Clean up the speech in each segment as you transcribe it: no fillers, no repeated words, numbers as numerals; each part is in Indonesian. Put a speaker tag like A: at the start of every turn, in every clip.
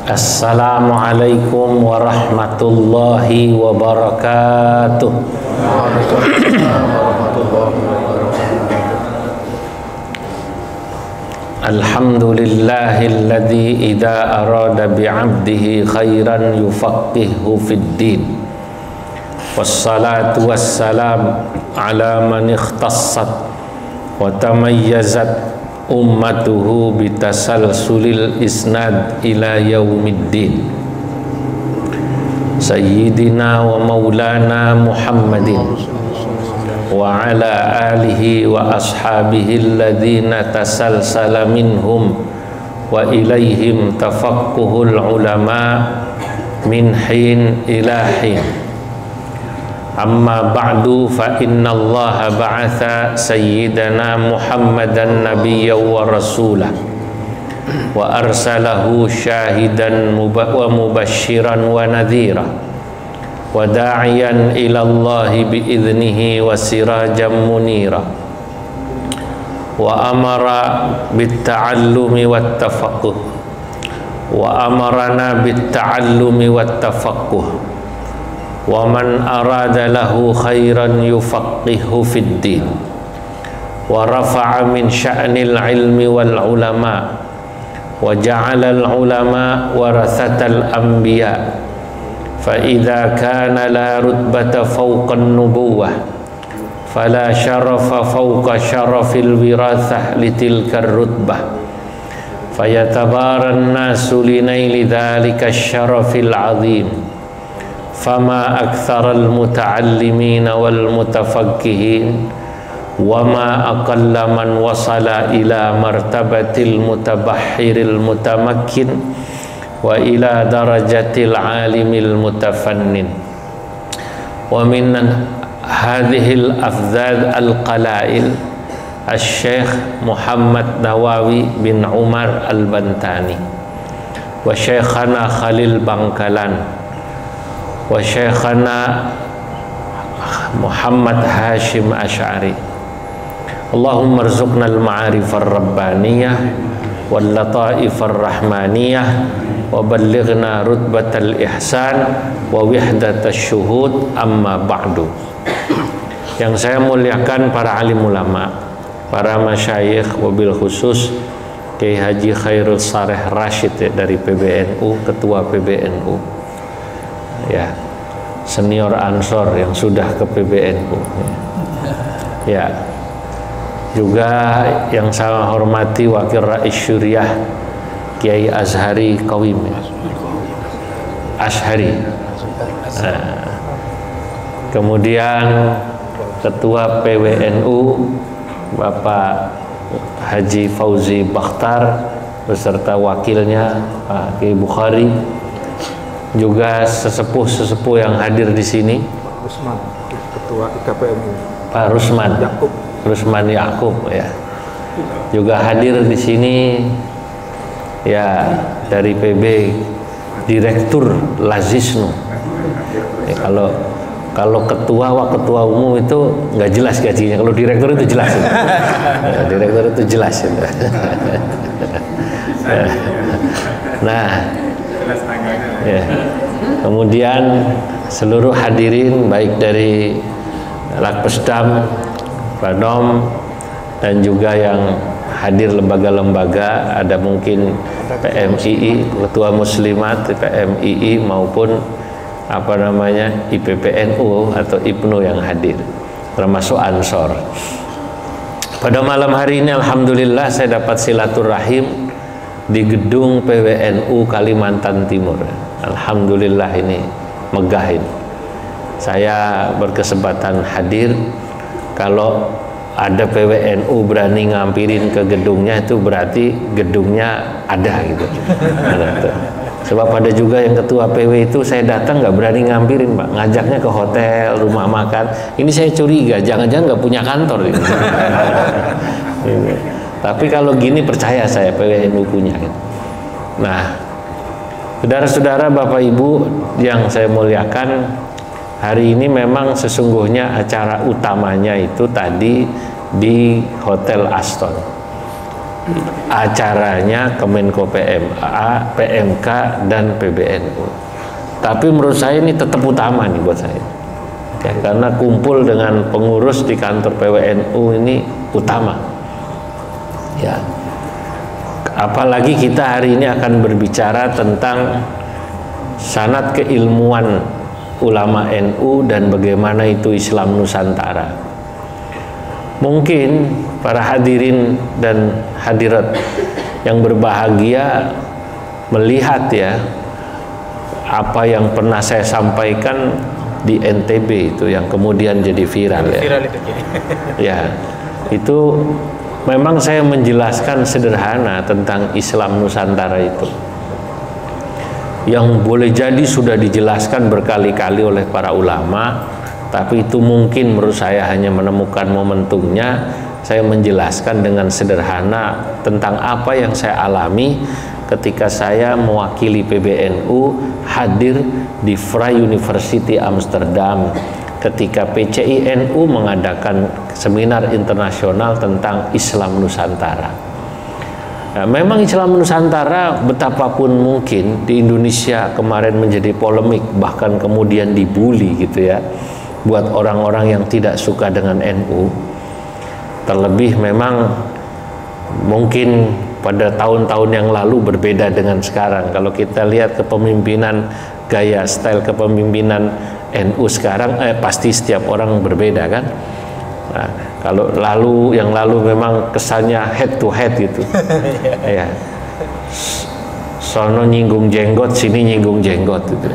A: Assalamualaikum warahmatullahi wabarakatuh. Alhamdulillahilladzi idza arada bi'abdihi khairan yufaqqihhu fid din. Wassalatu wassalam ala man ikhtassat wa tamayyazat ummatuhu bitasalsulil isnad ila yaumiddin. Sayyidina wa maulana Muhammadin wa ala alihi wa ashabihi alladhina tasalsala minhum wa ilaihim tafaqquhul ulama min hin ila hin. Amma ba'du fa inna allaha ba'atha sayyidana Muhammadan nabiyya wa rasulah wa arsalahu syahidan wa mubashiran wa nadhira wa da'iyan ila allahi bi'idhnihi wa sirajan munira wa amara bitta'allumi wat tafaqquh wa amarana bitta'allumi wat tafaqquh wa man arada lahu khairan yufaqqihhu fid din wa rafa'a min sya'nil ilmi wal ulama wa ja'ala al ulama warathatal anbiya fa idza kana la rutbata fawqa an-nubuwah fala syarafa fawqa syarafil wirathah litilka ar-rutbah fayatabaran nasu linaili dzalika asy-syarafil 'azim. Fama aktsaral muta'allimin wal mutafaqqihin wa ma aqalla man wasala ila martabatil mutabahhiril mutamakkin wa ila darajatil alimil mutafannin. Wa min hadhil afdhad al qalail Asy-Syaikh Muhammad Nawawi bin Umar Al-Bantani wa Syekhana Khalil Bangkalan wa Syekhana Muhammad Hashim Asy'ari. Allahumma rzuqna al-ma'arif ar-rabbaniyah wal lataif ar-rahmaniyah wa ballighna rutbatal ihsan wa wihdatasy syuhud. Amma ba'du. Yang saya muliakan para alim ulama, para masyayikh, wabil khusus Kiai Haji Khairul Sareh Rashid dari PBNU, ketua PBNU ya, senior Ansor yang sudah ke PBNU ya, juga yang saya hormati Wakil Rais Syuriah Kiai Azhari Qawim Ashari, kemudian ketua PWNU Bapak Haji Fauzi Bakhtar beserta wakilnya Pak Kiai Bukhari, juga sesepuh-sesepuh yang hadir di sini.
B: Rusman, ketua IKPMU.
A: Pak Rusman Yakub ya. Juga hadir di sini ya dari PB Direktur Lazisnu. Ya, kalau ketua umum itu nggak jelas gajinya. Kalau direktur itu jelas. Ya, direktur itu jelas. Nah, ya. Kemudian seluruh hadirin baik dari Lakpesdam, Banom, dan juga yang hadir lembaga-lembaga, ada mungkin PMII, Ketua Muslimat PMII maupun IPPNU atau IPNU yang hadir, termasuk Ansor. Pada malam hari ini alhamdulillah saya dapat silaturahim di gedung PWNU Kalimantan Timur. Alhamdulillah ini megahin. Saya berkesempatan hadir. Kalau ada PWNU berani ngampirin ke gedungnya, itu berarti gedungnya ada gitu. Sebab ada juga yang ketua PW itu saya datang nggak berani ngampirin, Pak. Ngajaknya ke hotel, rumah makan. Ini saya curiga, jangan-jangan nggak punya kantor ini. Tapi kalau gini percaya saya PWNU punya. Nah, saudara-saudara, Bapak Ibu yang saya muliakan, hari ini memang sesungguhnya acara utamanya itu tadi di Hotel Aston. acaranya Kemenko PMA, PMK, dan PBNU. Tapi menurut saya ini tetap utama nih buat saya. Ya, karena kumpul dengan pengurus di kantor PWNU ini utama. Ya. Apalagi kita hari ini akan berbicara tentang sanad keilmuan ulama NU dan bagaimana itu Islam Nusantara. Mungkin para hadirin dan hadirat yang berbahagia melihat ya apa yang pernah saya sampaikan di NTB itu yang kemudian jadi viral ya.
B: Viral itu
A: Ya, itu memang saya menjelaskan sederhana tentang Islam Nusantara itu. Yang boleh jadi sudah dijelaskan berkali-kali oleh para ulama, tapi itu mungkin menurut saya hanya menemukan momentumnya. Saya menjelaskan dengan sederhana tentang apa yang saya alami ketika saya mewakili PBNU hadir di Vrije University Amsterdam ketika PCI-NU mengadakan seminar internasional tentang Islam Nusantara. Nah, memang Islam Nusantara betapapun mungkin di Indonesia kemarin menjadi polemik, bahkan kemudian dibully gitu ya, buat orang-orang yang tidak suka dengan NU. Terlebih memang mungkin pada tahun-tahun yang lalu berbeda dengan sekarang. Kalau kita lihat kepemimpinan, gaya style kepemimpinan NU sekarang, pasti setiap orang berbeda kan. Nah, kalau yang lalu memang kesannya head to head gitu. Ya. Sono nyinggung jenggot, sini nyinggung jenggot gitu.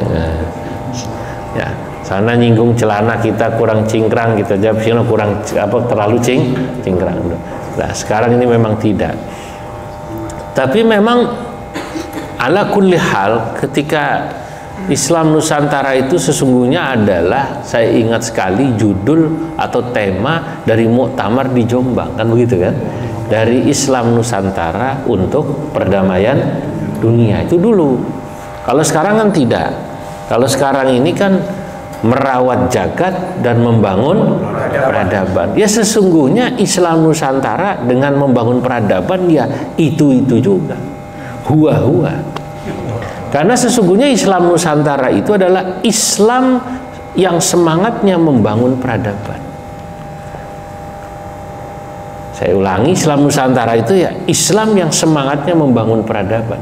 A: Ya, sana nyinggung celana kita kurang cingkrang gitu, jawab sini kurang terlalu cingkrang. Nah, sekarang ini memang tidak. Tapi memang ala kulli hal ketika Islam Nusantara itu sesungguhnya adalah, saya ingat sekali judul atau tema dari muktamar di Jombang, kan begitu kan? Dari Islam Nusantara untuk perdamaian dunia, itu dulu. Kalau sekarang kan tidak. Kalau sekarang ini kan merawat jagat dan membangun peradaban. Ya sesungguhnya Islam Nusantara dengan membangun peradaban ya itu juga. Huwa. Karena sesungguhnya Islam Nusantara itu adalah Islam yang semangatnya membangun peradaban. Saya ulangi, Islam Nusantara itu ya Islam yang semangatnya membangun peradaban.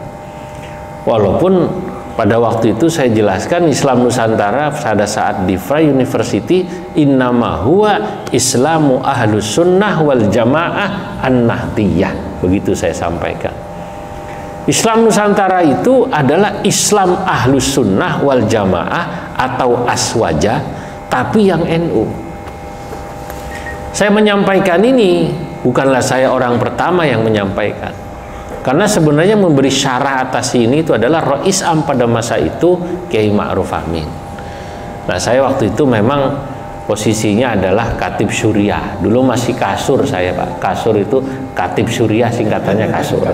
A: Walaupun pada waktu itu saya jelaskan Islam Nusantara pada saat di Vrije University, innama huwa Islamu ahlus sunnah wal jamaah an-nahdiyah. Begitu saya sampaikan. Islam Nusantara itu adalah Islam ahlus sunnah wal jamaah atau aswaja, tapi yang NU. Saya menyampaikan ini, bukanlah saya orang pertama yang menyampaikan. Karena sebenarnya memberi syarah atas ini itu adalah Rois Am pada masa itu, Kiai Ma'ruf Amin. Nah, saya waktu itu memang posisinya adalah Katib Syuriah. Dulu masih Kasur saya, Pak. Kasur itu Katib Syuriah, singkatannya Kasur.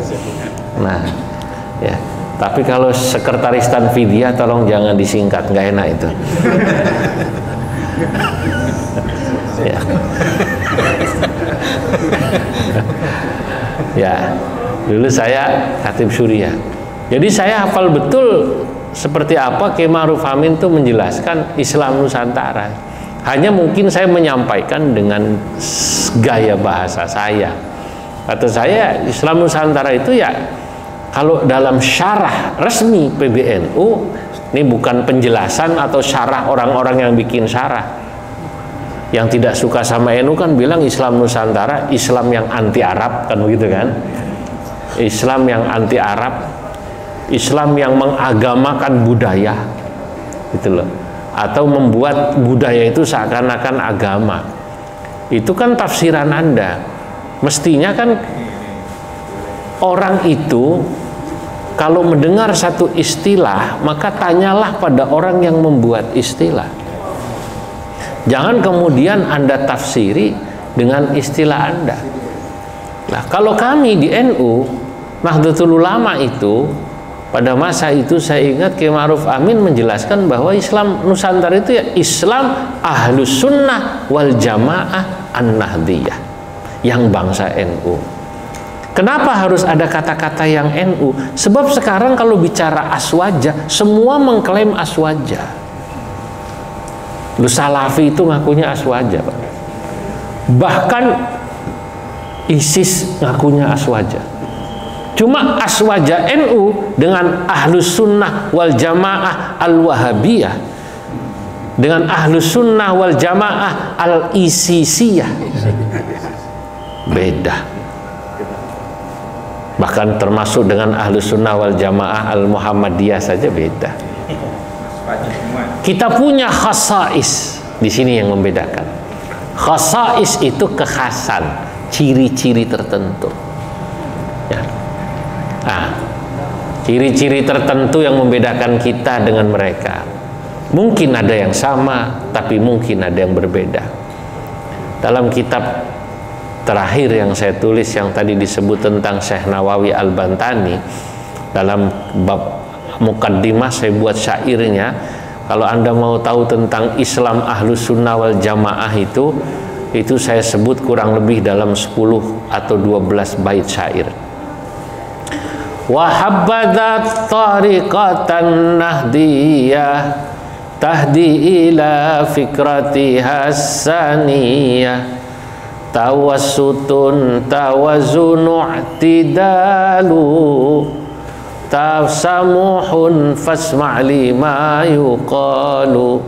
A: Nah, ya. Tapi kalau Sekretaris Tanfidiyah tolong jangan disingkat, nggak enak itu. Ya. Ya. Dulu saya Katib Syuriah. Jadi saya hafal betul seperti apa Kiai Ma'ruf Amin itu menjelaskan Islam Nusantara. Hanya mungkin saya menyampaikan dengan gaya bahasa saya. Kata saya Islam Nusantara itu ya, kalau dalam syarah resmi PBNU, ini bukan penjelasan atau syarah orang-orang yang bikin syarah. Yang tidak suka sama NU kan bilang Islam Nusantara Islam yang anti Arab, kan begitu kan? Islam yang anti Arab, Islam yang mengagamakan budaya, gitu loh, atau membuat budaya itu seakan-akan agama. Itu kan tafsiran Anda. Mestinya kan orang itu kalau mendengar satu istilah maka tanyalah pada orang yang membuat istilah. Jangan kemudian Anda tafsiri dengan istilah Anda. Nah, kalau kami di NU Nahdlatul Ulama itu pada masa itu saya ingat Kiai Ma'ruf Amin menjelaskan bahwa Islam Nusantara itu ya Islam ahlus sunnah wal jamaah an-nahdiyah, yang bangsa NU. Kenapa harus ada kata-kata yang NU? Sebab sekarang kalau bicara aswaja, semua mengklaim aswaja. Lu Salafi itu ngakunya aswaja, Pak. Bahkan ISIS ngakunya aswaja. Cuma aswaja NU dengan Ahlus Sunnah wal Jamaah Al-Wahabiyah, dengan Ahlus Sunnah wal Jamaah Al-Isisiyah, beda. Bahkan termasuk dengan Ahlus Sunnah wal Jamaah Al-Muhammadiyah saja beda. Kita punya khasais di sini yang membedakan. Khasais itu kekhasan, ciri-ciri tertentu. Ya. Nah, ciri-ciri tertentu yang membedakan kita dengan mereka. Mungkin ada yang sama, tapi mungkin ada yang berbeda. Dalam kitab terakhir yang saya tulis yang tadi disebut tentang Syekh Nawawi Al-Bantani, dalam bab mukaddimah saya buat syairnya. Kalau Anda mau tahu tentang Islam Ahlus Sunnah wal Jamaah itu saya sebut kurang lebih dalam 10 atau 12 bait syair. Wa habbadat tariqatan nahdiyah tahdi ila fikratiha saniyah tawassutun tawazunu i'tidalu tasamuhun fasma' lima yuqalu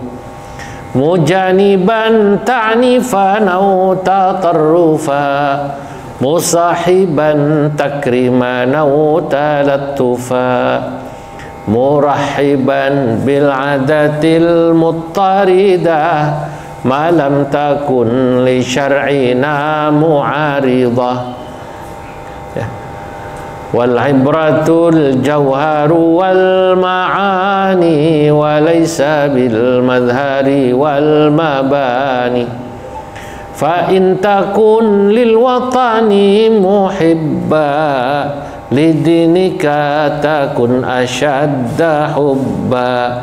A: mujaniban ta'nifan aw tatarrufa musahiban takriman aw talattufa murahiban bil adatil muttaridah ma lam takun li syar'ina mu'aridah. Ya. Wal ibratul jawharu wal ma'ani wa laysa bil madhari wal mabani fa in takun lil watani muhibba lidinika takun asyadda hubba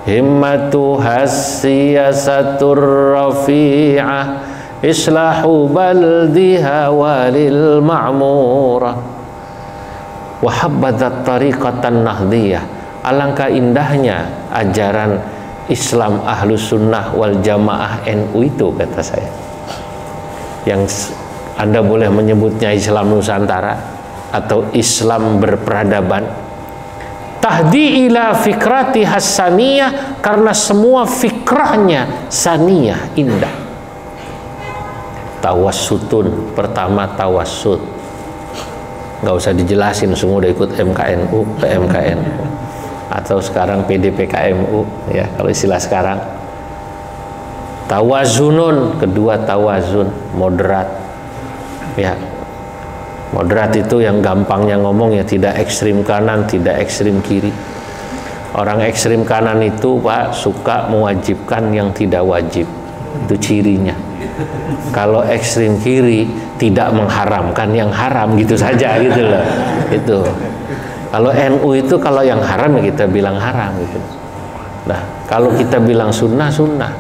A: himmatuha siyasatur rafi'ah islahu baldiha walil ma'murah wa habbadat tariqatan nahdiyah. Alangkah indahnya ajaran Islam Ahlus Sunnah wal Jamaah NU itu, kata saya. Yang Anda boleh menyebutnya Islam Nusantara atau Islam berperadaban. Tahdi ila fikrati hasaniyah, karena semua fikrahnya saniyah, indah. Tawassutun, pertama tawassut. Nggak usah dijelasin, semua udah ikut MKNU, PMKNU, atau sekarang PDPKMU, ya kalau istilah sekarang. Tawazunun, kedua tawazun, moderat. Ya. Moderat itu yang gampangnya ngomong ya, tidak ekstrim kanan, tidak ekstrim kiri. Orang ekstrim kanan itu, Pak, suka mewajibkan yang tidak wajib. Itu cirinya. Kalau ekstrim kiri tidak mengharamkan yang haram, gitu saja gitu loh. Itu. Kalau NU itu kalau yang haram ya kita bilang haram gitu. Nah, kalau kita bilang sunnah, sunnah.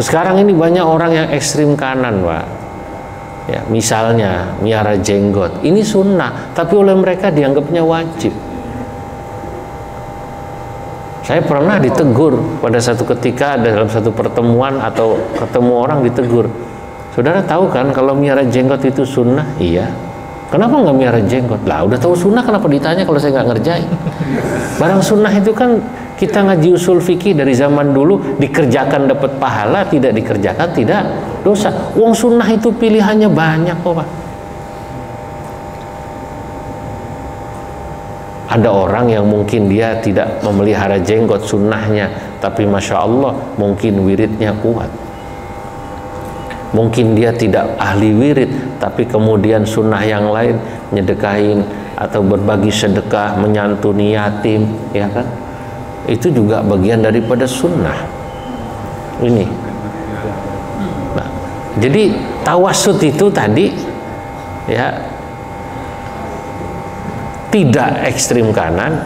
A: Sekarang ini banyak orang yang ekstrim kanan, Pak. Ya, misalnya miara jenggot, ini sunnah, tapi oleh mereka dianggapnya wajib. Saya pernah ditegur pada satu ketika dalam satu pertemuan atau ketemu orang ditegur, saudara tahu kan kalau miara jenggot itu sunnah? Iya. Kenapa nggak miara jenggot? Lah udah tahu sunnah, kenapa ditanya kalau saya nggak ngerjain? Barang sunnah itu kan kita ngaji usul fikih dari zaman dulu, dikerjakan dapat pahala, tidak dikerjakan tidak dosa. Wong sunnah itu pilihannya banyak kok, Pak. Ada orang yang mungkin dia tidak memelihara jenggot sunnahnya, tapi Masya Allah mungkin wiridnya kuat. Mungkin dia tidak ahli wirid, tapi kemudian sunnah yang lain, nyedekahin atau berbagi sedekah, menyantuni yatim, ya kan? Itu juga bagian daripada sunnah. Ini. Nah, jadi tawassut itu tadi, ya, tidak ekstrim kanan,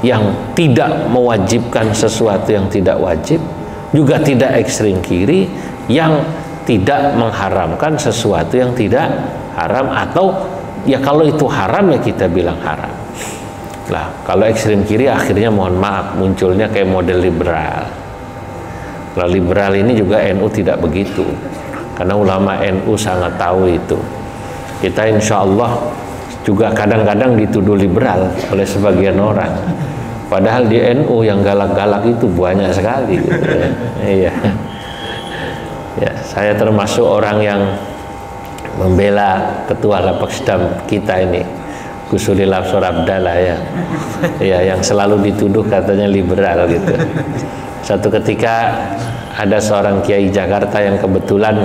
A: yang tidak mewajibkan sesuatu yang tidak wajib, juga tidak ekstrim kiri, yang tidak mengharamkan sesuatu yang tidak haram, atau Ya kalau itu haram ya kita bilang haram. Lah kalau ekstrem kiri akhirnya mohon maaf munculnya kayak model liberal. Kalau liberal ini juga NU tidak begitu, karena ulama NU sangat tahu itu. Kita insya Allah juga kadang-kadang dituduh liberal oleh sebagian orang, padahal di NU yang galak-galak itu banyak sekali gitu ya. Iya. Ya, saya termasuk orang yang membela ketua Lapakdam kita ini, Gusulil Absor Abdallah ya. Ya, yang selalu dituduh katanya liberal gitu. Satu ketika ada seorang kiai Jakarta yang kebetulan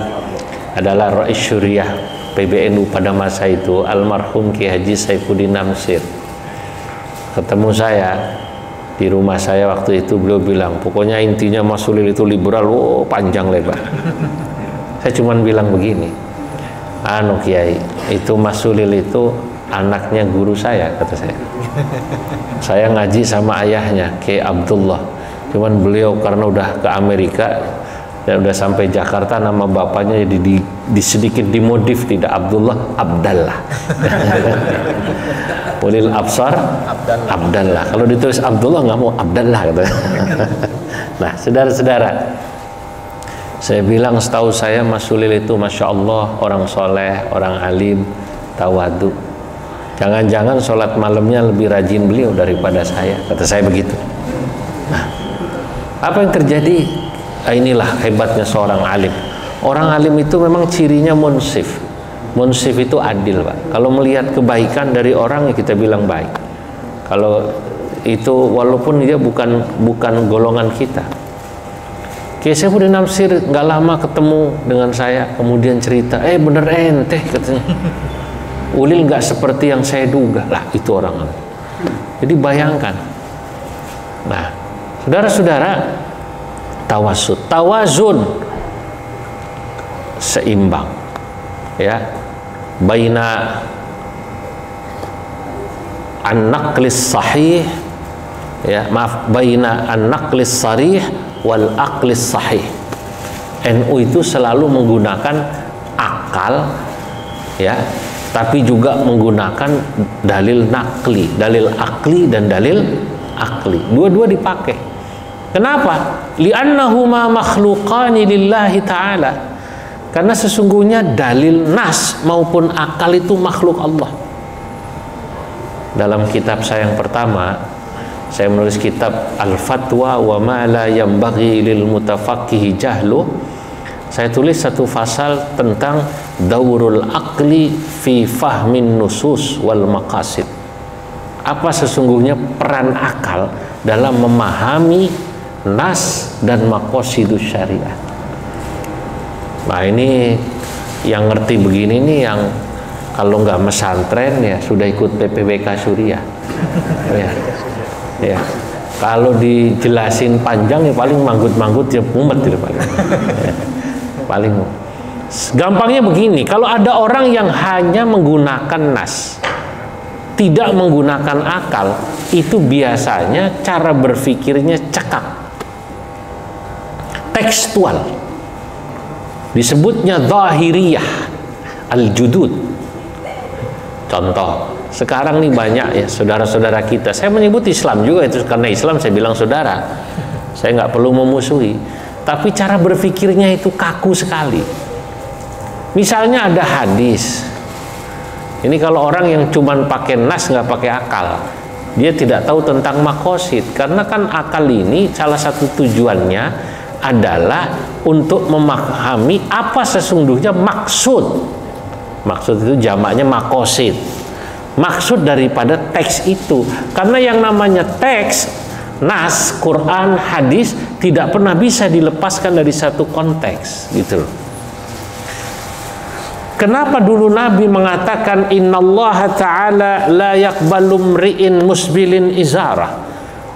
A: adalah Rais Syuriah PBNU pada masa itu, almarhum Kiai Haji Saifuddin Namsir. Ketemu saya di rumah saya waktu itu, beliau bilang, pokoknya intinya Mas Sulil itu liberal, panjang lebar. Saya cuman bilang begini, anu Kiai, itu Mas Sulil itu anaknya guru saya, kata saya. Saya ngaji sama ayahnya, Kiai Abdullah. Cuman beliau karena udah ke Amerika dan udah sampai Jakarta, nama bapaknya jadi sedikit dimodif, tidak Abdullah, Abdallah. Ulil Absar Abdallah. Kalau ditulis Abdullah nggak mau, Abdallah gitu. Nah, saudara-saudara, saya bilang setahu saya Mas Sulil itu Masya Allah orang soleh, orang alim, tawadu. Jangan-jangan sholat malamnya lebih rajin beliau daripada saya, kata saya begitu. Nah, apa yang terjadi? Inilah hebatnya seorang alim. Orang alim itu memang cirinya munsif. Munsif itu adil, Pak. Kalau melihat kebaikan dari orang, ya kita bilang baik. Kalau itu walaupun dia bukan golongan kita. Kiai Saifuddin Namsir nggak lama ketemu dengan saya, kemudian cerita, bener ente katanya. Ulil nggak seperti yang saya duga. Lah itu orang alim. Jadi bayangkan. Nah, saudara-saudara, tawazun seimbang ya, baina an-naqlis sahih ya, maaf, baina an-naqlis sarih wal aqlis sahih. NU itu selalu menggunakan akal ya, tapi juga menggunakan dalil nakli, dalil akli dan dalil akli. Dua-dua dipakai. Kenapa? Li'annahuma makhluqani lillahi ta'ala. Karena sesungguhnya dalil nas maupun akal itu makhluk Allah. Dalam kitab saya yang pertama, saya menulis kitab Al-Fatwa wa ma la yanbaghi lil mutafaqqihi jahlu. Saya tulis satu pasal tentang daurul aqli fi fahmin nusus wal maqasid. Apa sesungguhnya peran akal dalam memahami nas dan maqasidus syariah. Nah, ini yang ngerti begini nih, yang kalau nggak mesantren ya sudah ikut PPWK Suriah. Ya. Kalau dijelasin panjang ya paling manggut-manggut ya mumet gitu paling. Ya. Paling gampangnya begini, kalau ada orang yang hanya menggunakan nas, tidak menggunakan akal, itu biasanya cara berpikirnya cekak, tekstual, disebutnya zahiriyah al-judud. Contoh, sekarang nih banyak ya saudara-saudara kita, saya menyebut Islam juga itu karena Islam saya bilang saudara, saya nggak perlu memusuhi, tapi cara berpikirnya itu kaku sekali. Misalnya ada hadis, ini kalau orang yang cuman pakai nas nggak pakai akal, dia tidak tahu tentang maqasid, karena kan akal ini salah satu tujuannya adalah untuk memahami apa sesungguhnya maksud. Maksud itu jamaknya maqasid. Maksud daripada teks itu. Karena yang namanya teks, nas, Quran, hadis tidak pernah bisa dilepaskan dari satu konteks, gitu loh. Kenapa dulu Nabi mengatakan innallaha ta'ala la yaqbalu mri'in musbilin izarah.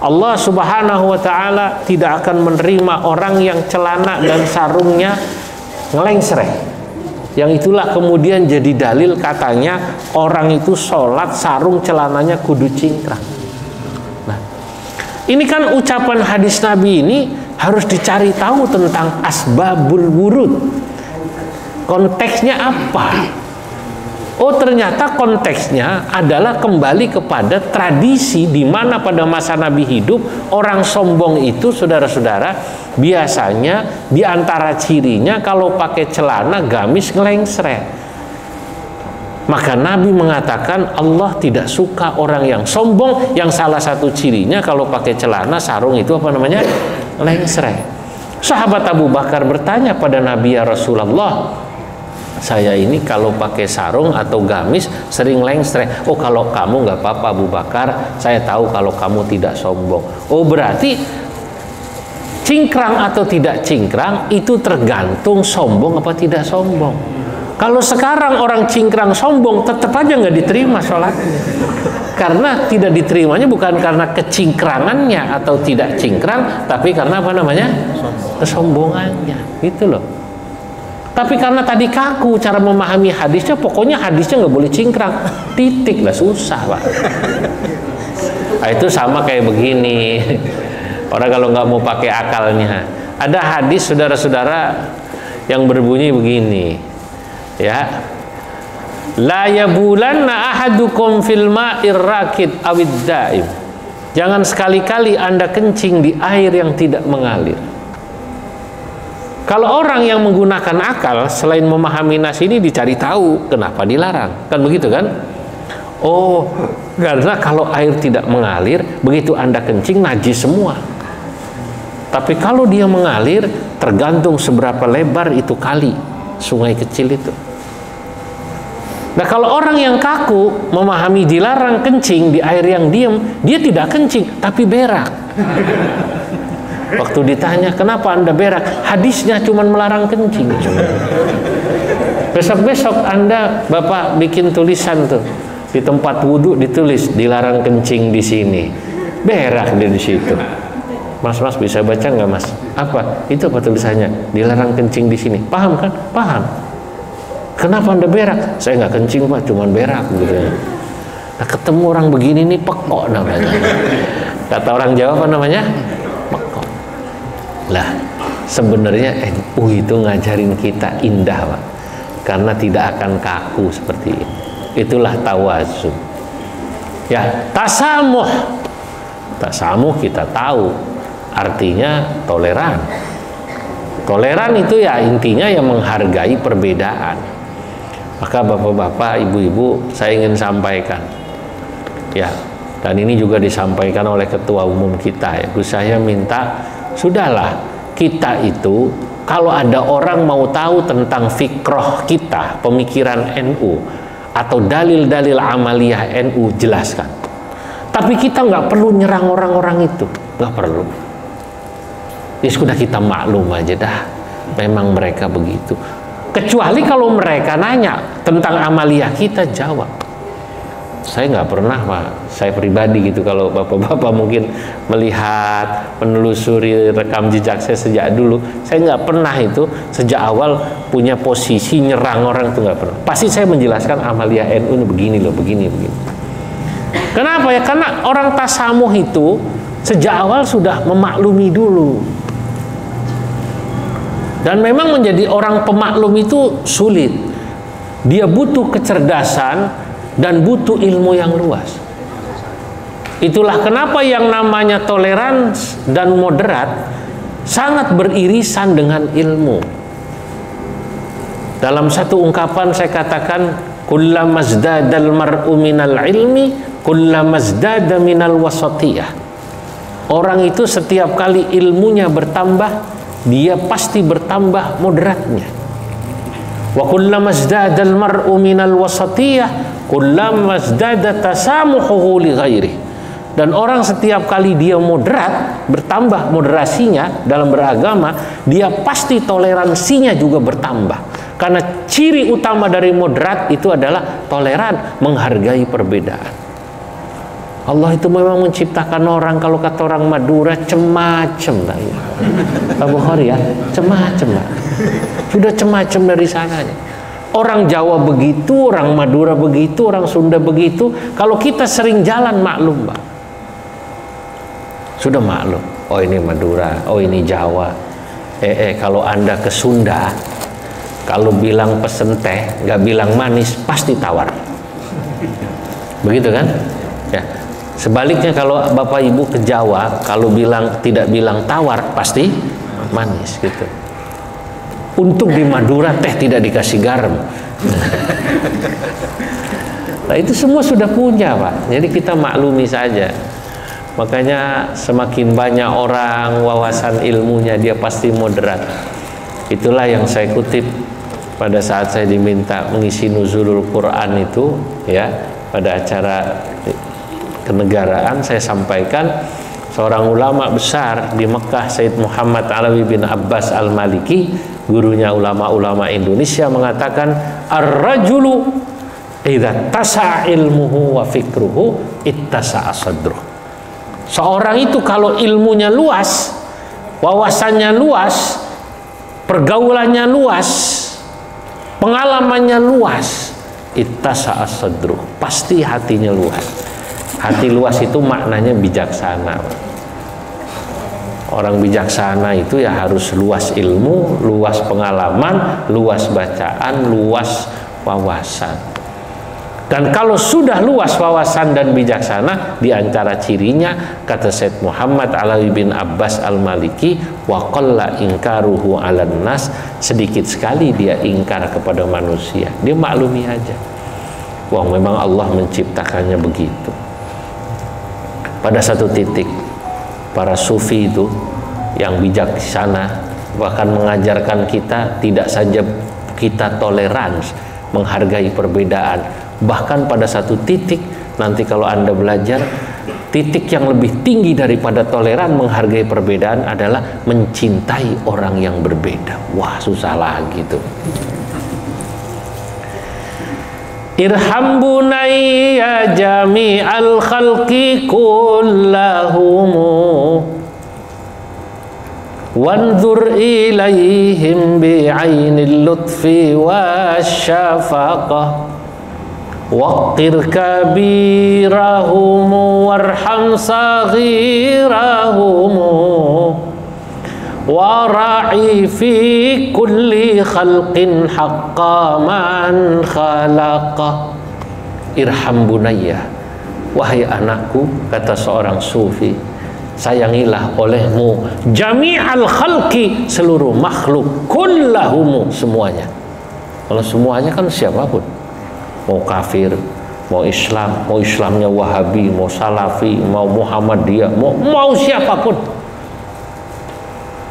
A: Allah Subhanahu wa ta'ala tidak akan menerima orang yang celana dan sarungnya ngelengsreh. Yang itulah kemudian jadi dalil katanya orang itu sholat sarung celananya kudu cingkrang. Nah, ini kan ucapan hadis Nabi ini harus dicari tahu tentang asbabul wurud. Konteksnya apa? Oh, ternyata konteksnya adalah kembali kepada tradisi di mana pada masa Nabi hidup, orang sombong itu, saudara-saudara, biasanya di antara cirinya kalau pakai celana gamis ngelengsret. Maka Nabi mengatakan Allah tidak suka orang yang sombong, yang salah satu cirinya kalau pakai celana sarung itu apa namanya? Lengsret. Sahabat Abu Bakar bertanya pada Nabi, ya Rasulullah, saya ini kalau pakai sarung atau gamis sering lengsret. Oh, kalau kamu nggak apa-apa Abu Bakar, saya tahu kalau kamu tidak sombong. Oh, berarti cingkrang atau tidak cingkrang itu tergantung sombong apa tidak sombong. Kalau sekarang orang cingkrang sombong, tetap aja nggak diterima sholatnya. Karena tidak diterimanya bukan karena kecingkrangannya atau tidak cingkrang, tapi karena apa namanya? Kesombongannya, gitu loh. Tapi karena tadi kaku cara memahami hadisnya, pokoknya hadisnya nggak boleh cingkrang, titik lah, susah Pak. Nah, itu sama kayak begini. Orang kalau nggak mau pakai akalnya, ada hadis saudara-saudara yang berbunyi begini, ya, la yabulanna ahadukum fil ma'ir rakid awid daim. Jangan sekali-kali Anda kencing di air yang tidak mengalir. Kalau orang yang menggunakan akal, selain memahami nas ini dicari tahu kenapa dilarang, kan begitu kan? Oh, karena kalau air tidak mengalir, begitu Anda kencing najis semua. Tapi kalau dia mengalir, tergantung seberapa lebar itu kali, sungai kecil itu. Nah, kalau orang yang kaku memahami dilarang kencing di air yang diam, dia tidak kencing tapi berak. Waktu ditanya, kenapa Anda berak? Hadisnya cuma melarang kencing. Besok-besok Anda, Bapak bikin tulisan tuh di tempat wudhu, ditulis dilarang kencing di sini. Berak dia di situ. Mas bisa baca nggak Mas? Apa? Itu apa tulisannya? Dilarang kencing di sini. Paham kan? Paham. Kenapa Anda berak? Saya nggak kencing Pak, cuma berak gitu. Nah, ketemu orang begini nih pekok namanya. Kata orang Jawa apa namanya? Pekok. Lah, sebenarnya NU itu ngajarin kita indah Pak, karena tidak akan kaku seperti ini. Itulah tawazu. Ya, tasamuh. Tasamuh kita tahu artinya toleran. Toleran itu ya intinya yang menghargai perbedaan. Maka bapak-bapak, ibu-ibu, saya ingin sampaikan, ya, dan ini juga disampaikan oleh ketua umum kita, ya, saya minta, sudahlah, kita itu kalau ada orang mau tahu tentang fikroh kita, pemikiran NU atau dalil-dalil amaliyah NU, jelaskan. Tapi kita nggak perlu nyerang orang-orang itu, nggak perlu. Ya sudah, kita maklum aja dah, memang mereka begitu. Kecuali kalau mereka nanya tentang amaliyah, kita jawab. Saya nggak pernah Pak, saya pribadi gitu, kalau bapak-bapak mungkin melihat, menelusuri rekam jejak saya sejak dulu, saya nggak pernah itu sejak awal punya posisi nyerang orang, itu nggak pernah. Pasti saya menjelaskan amaliyah NU ini begini loh, begini. Kenapa ya? Karena orang tasamuh itu sejak awal sudah memaklumi dulu. Dan memang menjadi orang pemaklum itu sulit. Dia butuh kecerdasan dan butuh ilmu yang luas. Itulah kenapa yang namanya toleransi dan moderat sangat beririsan dengan ilmu. Dalam satu ungkapan saya katakan, kullama zdadal mar'u minal ilmi kullama zdada minal wasatiyah. Orang itu setiap kali ilmunya bertambah, dia pasti bertambah moderatnya. Wa kullama zdadal mar'u minal wasatiyah kullama zdada tasamuhuhu li ghairi. Dan orang setiap kali dia moderat, bertambah moderasinya dalam beragama, dia pasti toleransinya juga bertambah. Karena ciri utama dari moderat itu adalah toleran, menghargai perbedaan. Allah itu memang menciptakan orang, kalau kata orang Madura, cemacem lah ya. Pak Bukhari ya, cemacem lah. Sudah cemacem dari sananya. Orang Jawa begitu, orang Madura begitu, orang Sunda begitu. Kalau kita sering jalan maklum Pak. Sudah maklum. Oh ini Madura, oh ini Jawa. Kalau Anda ke Sunda, Kalau bilang pesen teh, nggak bilang manis, pasti tawar. Begitu kan? Ya. Sebaliknya kalau Bapak Ibu ke Jawa, kalau tidak bilang tawar, pasti manis gitu. Untuk di Madura teh tidak dikasih garam. Nah, itu semua sudah punya, Pak. Jadi kita maklumi saja. Makanya semakin banyak orang wawasan ilmunya, dia pasti moderat. Itulah yang saya kutip pada saat saya diminta mengisi nuzulul Quran itu, ya, pada acara kenegaraan. Saya sampaikan seorang ulama besar di Mekah, Sayyid Muhammad Alawi bin Abbas Al-Maliki, gurunya ulama-ulama Indonesia, mengatakan ar-rajulu idza tasa'a ilmuhu wa fikruhu ittasa'a sadruh. Seorang itu kalau ilmunya luas, wawasannya luas, pergaulannya luas, pengalamannya luas, ittasa'a sadruh, pasti hatinya luas. Hati luas itu maknanya bijaksana. Orang bijaksana itu ya harus luas ilmu, luas pengalaman, luas bacaan, luas wawasan. Dan kalau sudah luas wawasan dan bijaksana, di antara cirinya, kata Sayyid Muhammad Alawi bin Abbas Al-Maliki, wa qalla inkaruhu 'alan nas, sedikit sekali dia ingkar kepada manusia. Dia maklumi aja. Wah, memang Allah menciptakannya begitu. Pada satu titik, para sufi itu yang bijaksana bahkan mengajarkan kita tidak saja kita toleransi, menghargai perbedaan. Bahkan pada satu titik, nanti kalau Anda belajar, titik yang lebih tinggi daripada toleran menghargai perbedaan adalah mencintai orang yang berbeda. Wah, susah lagi tuh. Irham bunayya jami'al khalqi kullahumu wanzur ilaihim bi'ainil lutfi wasyafaqah waqtir kabirahumu warham saghirahumu wara'i fi kulli khalqin haqqa man khalaqa. Irham bunayya, wahai anakku, kata seorang sufi, sayangilah olehmu jami'al khalqi, seluruh makhluk, kullahumu, semuanya. Kalau semuanya kan siapapun, mau kafir, mau Islam, mau Islamnya Wahabi, mau Salafi, mau Muhammadiyah, mau siapapun.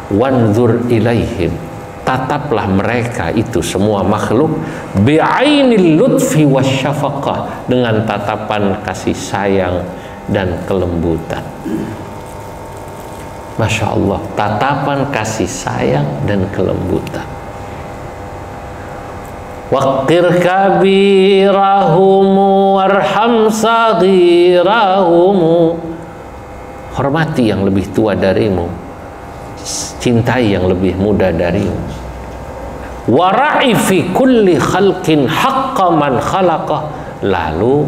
A: Wanzur ilaihim, tataplah mereka itu semua makhluk, bi'ainil lutfi wasyafaqah, dengan tatapan kasih sayang dan kelembutan. Masya Allah, tatapan kasih sayang dan kelembutan. Waqtir kabirahumu warham saghirahumu, hormati yang lebih tua darimu, cintai yang lebih muda darimu. Wara'i fi kulli khalqin haqqa man khalaqah, lalu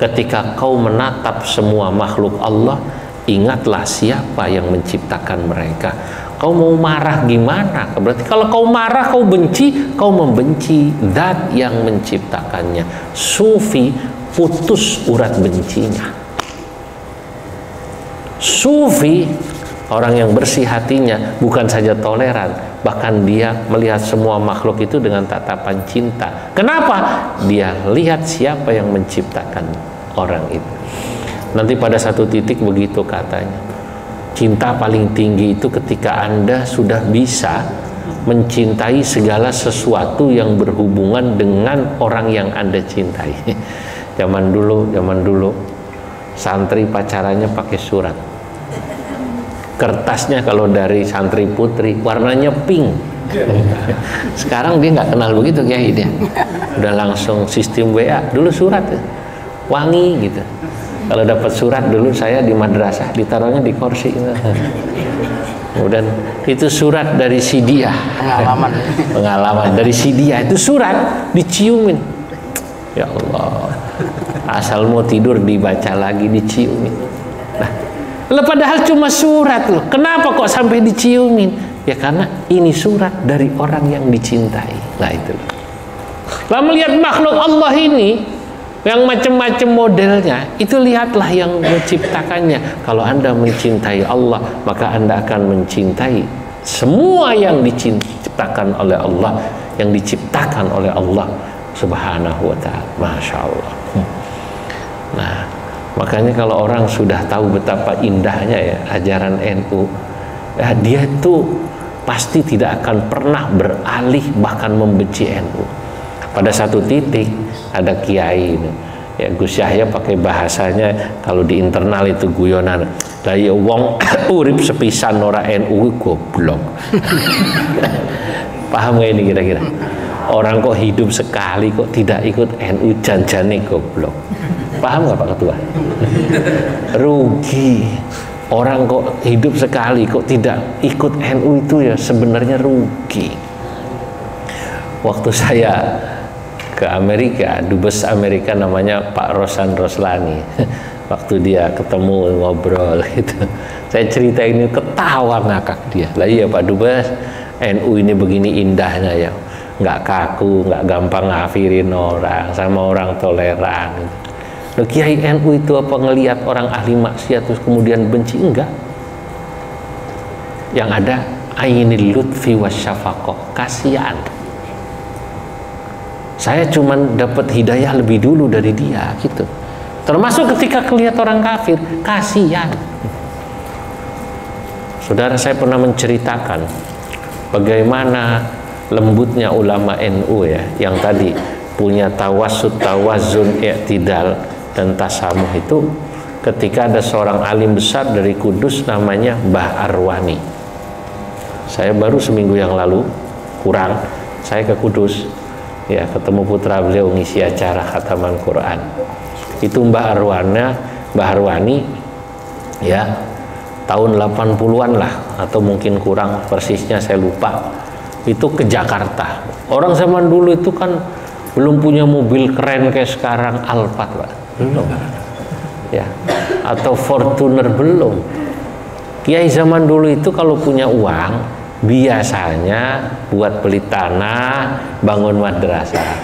A: ketika kau menatap semua makhluk Allah, ingatlah siapa yang menciptakan mereka. Kau mau marah gimana? Berarti kalau kau marah, kau benci, kau membenci zat yang menciptakannya. Sufi putus urat bencinya. Sufi, orang yang bersih hatinya, bukan saja toleran, bahkan dia melihat semua makhluk itu dengan tatapan cinta. Kenapa? Dia lihat siapa yang menciptakan orang itu. Nanti pada satu titik begitu katanya, cinta paling tinggi itu ketika Anda sudah bisa mencintai segala sesuatu yang berhubungan dengan orang yang Anda cintai. Zaman dulu santri pacarannya pakai surat. Kertasnya kalau dari santri putri warnanya pink. Sekarang dia nggak kenal begitu Kiai, dia udah langsung sistem WA. Dulu surat wangi gitu. Kalau dapat surat dulu saya di madrasah ditaruhnya di kursi. Kemudian itu surat dari si dia, pengalaman dari si dia, itu surat diciumin. Ya Allah, asal mau tidur dibaca lagi, diciumin. Nah, padahal cuma surat loh. Kenapa kok sampai diciumin? Ya karena ini surat dari orang yang dicintai. Nah itu. Lah melihat makhluk Allah ini yang macam-macam modelnya, itu lihatlah yang menciptakannya. Kalau Anda mencintai Allah, maka Anda akan mencintai semua yang diciptakan oleh Allah, yang diciptakan oleh Allah Subhanahu wa ta'ala. Masya Allah. Nah, makanya kalau orang sudah tahu betapa indahnya ya ajaran NU, ya, dia itu pasti tidak akan pernah beralih bahkan membenci NU. Pada satu titik ada kiai ini, ya Gus Yahya pakai bahasanya kalau di internal itu guyonan, lah ya wong urip sepisan ora NU goblok. Paham gak ini kira-kira? Orang kok hidup sekali kok tidak ikut NU, janjane goblok. Paham gak Pak Ketua? Rugi. Orang kok hidup sekali kok tidak ikut NU itu ya sebenarnya rugi. Waktu saya ke Amerika, dubes Amerika namanya Pak Rosan Roslani. Waktu dia ketemu ngobrol gitu, saya cerita ini ketawa ngakak dia. Lah iya Pak Dubes, NU ini begini indahnya ya, nggak kaku, nggak gampang ngafirin orang, sama orang toleran. Gitu. Loh, Kiai NU itu apa ngelihat orang ahli maksiat terus kemudian benci? Enggak. Yang ada ainil lutfi wasyafaqah, kasihan. Saya cuman dapat hidayah lebih dulu dari dia gitu. Termasuk ketika melihat orang kafir, kasihan. Saudara, saya pernah menceritakan bagaimana lembutnya ulama NU ya, yang tadi punya tawassut, tawazun, i'tidal dan tasamuh itu, ketika ada seorang alim besar dari Kudus namanya Mbah Arwani. Saya baru seminggu yang lalu kurang, saya ke Kudus. Ya, ketemu putra beliau ngisi acara khataman Quran. Itu Mbah Arwani ya, tahun 80-an lah atau mungkin kurang persisnya saya lupa. Itu ke Jakarta. Orang zaman dulu itu kan belum punya mobil keren kayak sekarang, Alphard, Pak. Belum. Ya. Atau Fortuner belum. Kiai zaman dulu itu kalau punya uang biasanya buat beli tanah, bangun madrasah.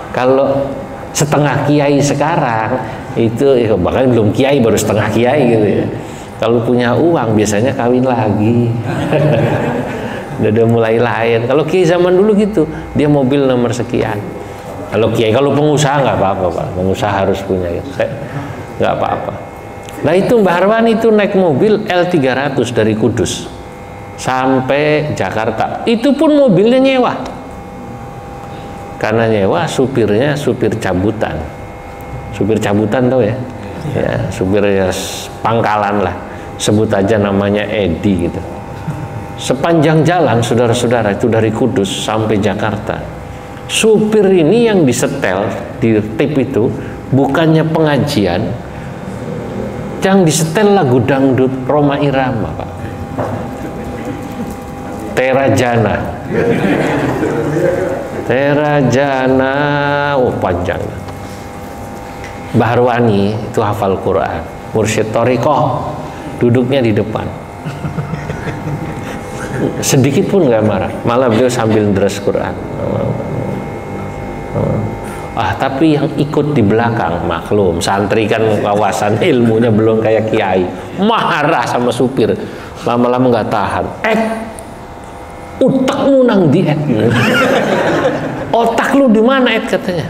A: Kalau setengah kiai sekarang itu ya, bahkan belum kiai baru setengah kiai gitu ya. Kalau punya uang biasanya kawin lagi. Udah mulai lain. Kalau kiai zaman dulu gitu, dia mobil nomor sekian. Kalau kiai, kalau pengusaha nggak apa-apa Pak, pengusaha harus punya gitu. Nggak apa-apa. Nah itu Mbah Arwani itu naik mobil L300 dari Kudus sampai Jakarta, itu pun mobilnya nyewa. Karena nyewa, supirnya supir cabutan. Supir cabutan tau ya? Ya, supir ya, pangkalan lah. Sebut aja namanya Edi gitu. Sepanjang jalan saudara-saudara itu dari Kudus sampai Jakarta, supir ini yang disetel di tip itu bukannya pengajian, yang disetel lagu dangdut Rhoma Irama Pak. Terajana, oh panjang. Mbah Arwani itu hafal Quran, mursyid thariqah, duduknya di depan. Sedikit pun nggak marah, malah beliau sambil deres Quran. Tapi yang ikut di belakang, maklum santri kan wawasan ilmunya belum kayak kiai, marah sama supir, lama-lama nggak tahan. Utakmu nang diet. Otak lu di mana katanya?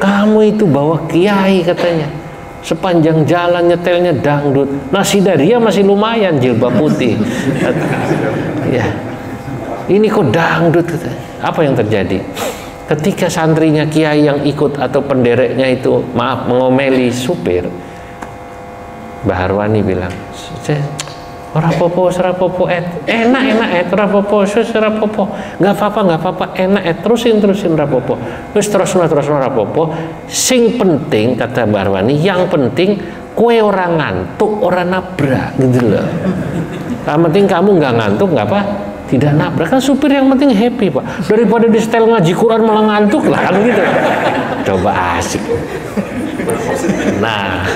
A: Kamu itu bawa kiai katanya. Sepanjang jalan nyetelnya dangdut. Nasi daria masih lumayan, jilbab putih. Ya. Ini kok dangdut katanya. Apa yang terjadi? Ketika santrinya kiai yang ikut atau pendereknya itu mengomeli supir, Mbah Arwani bilang, rapopo enak rapopo rapopo nggak apa-apa enak terusin rapopo terus rapopo. Sing penting kata Mbah Arwani, yang penting kue orang ngantuk orang nabrak gitu loh. Yang penting kamu nggak ngantuk, nggak apa, tidak nabrak. Kan supir yang penting happy Pak, daripada di setel ngaji Quran malah ngantuk lah kan gitu. Coba asik. Nah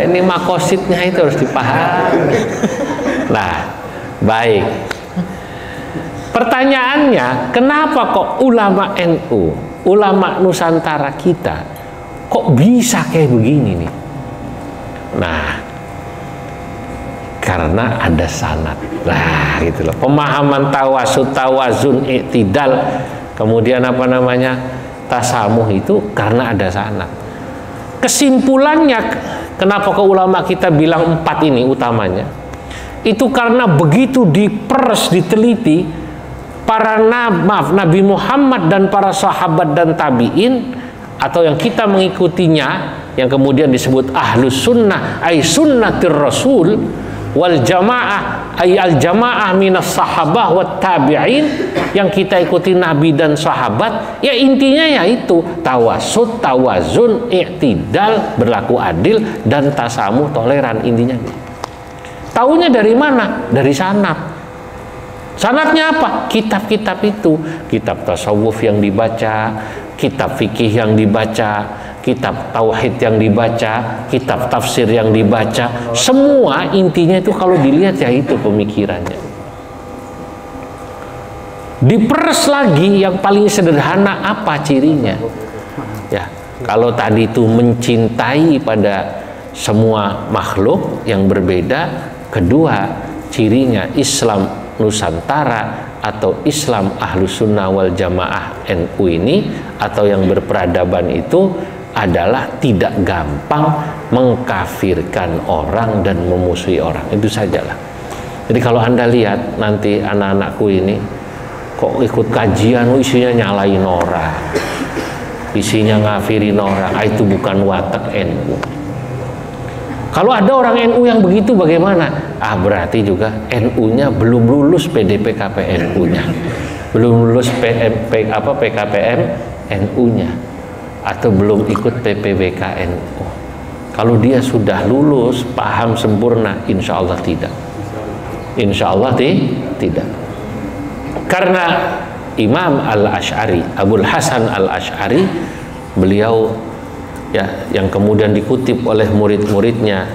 A: ini makositnya itu harus dipahami. Nah Baik. Pertanyaannya, kenapa kok ulama NU, ulama Nusantara kita, kok bisa kayak begini nih? Nah, karena ada sanad. Nah, gitu loh. Pemahaman tawasud, tawazun, iktidal, kemudian apa namanya, tasamuh itu karena ada sanad. Kesimpulannya, kenapa ke ulama kita bilang 4 ini utamanya? Itu karena begitu diperes, diteliti, para Nabi Muhammad dan para sahabat dan tabi'in, atau yang kita mengikutinya, yang kemudian disebut ahlus sunnah, ay sunnatir rasul, wal jamaah, ay al jamaah minas sahabah wat tabi'in, yang kita ikuti Nabi dan sahabat, ya intinya yaitu tawasud, tawazun, i'tidal, berlaku adil, dan tasamuh, toleran. Intinya taunya dari mana? Dari sanad. Sanadnya apa? Kitab-kitab itu, kitab tasawuf yang dibaca, kitab fikih yang dibaca, kitab tauhid yang dibaca, kitab tafsir yang dibaca, semua intinya itu kalau dilihat ya itu pemikirannya. Diperes lagi yang paling sederhana apa cirinya? Ya, kalau tadi itu mencintai pada semua makhluk yang berbeda, kedua cirinya Islam Nusantara atau Islam Ahlus Sunnah wal Jamaah NU ini, atau yang berperadaban itu, adalah tidak gampang mengkafirkan orang dan memusuhi orang. Itu sajalah. Jadi kalau Anda lihat nanti anak-anakku ini kok ikut kajian isinya nyalain orang, isinya ngafirin orang, itu bukan watak NU. Kalau ada orang NU yang begitu bagaimana? Berarti juga NU-nya belum lulus PDPKP NU-nya, belum lulus PKPM NU-nya, atau belum ikut PPWK NU. Kalau dia sudah lulus, paham sempurna, insya Allah tidak. Insya Allah tidak. Karena Imam Al-Asy'ari, Abul Hasan Al-Asy'ari, beliau ya, yang kemudian dikutip oleh murid-muridnya,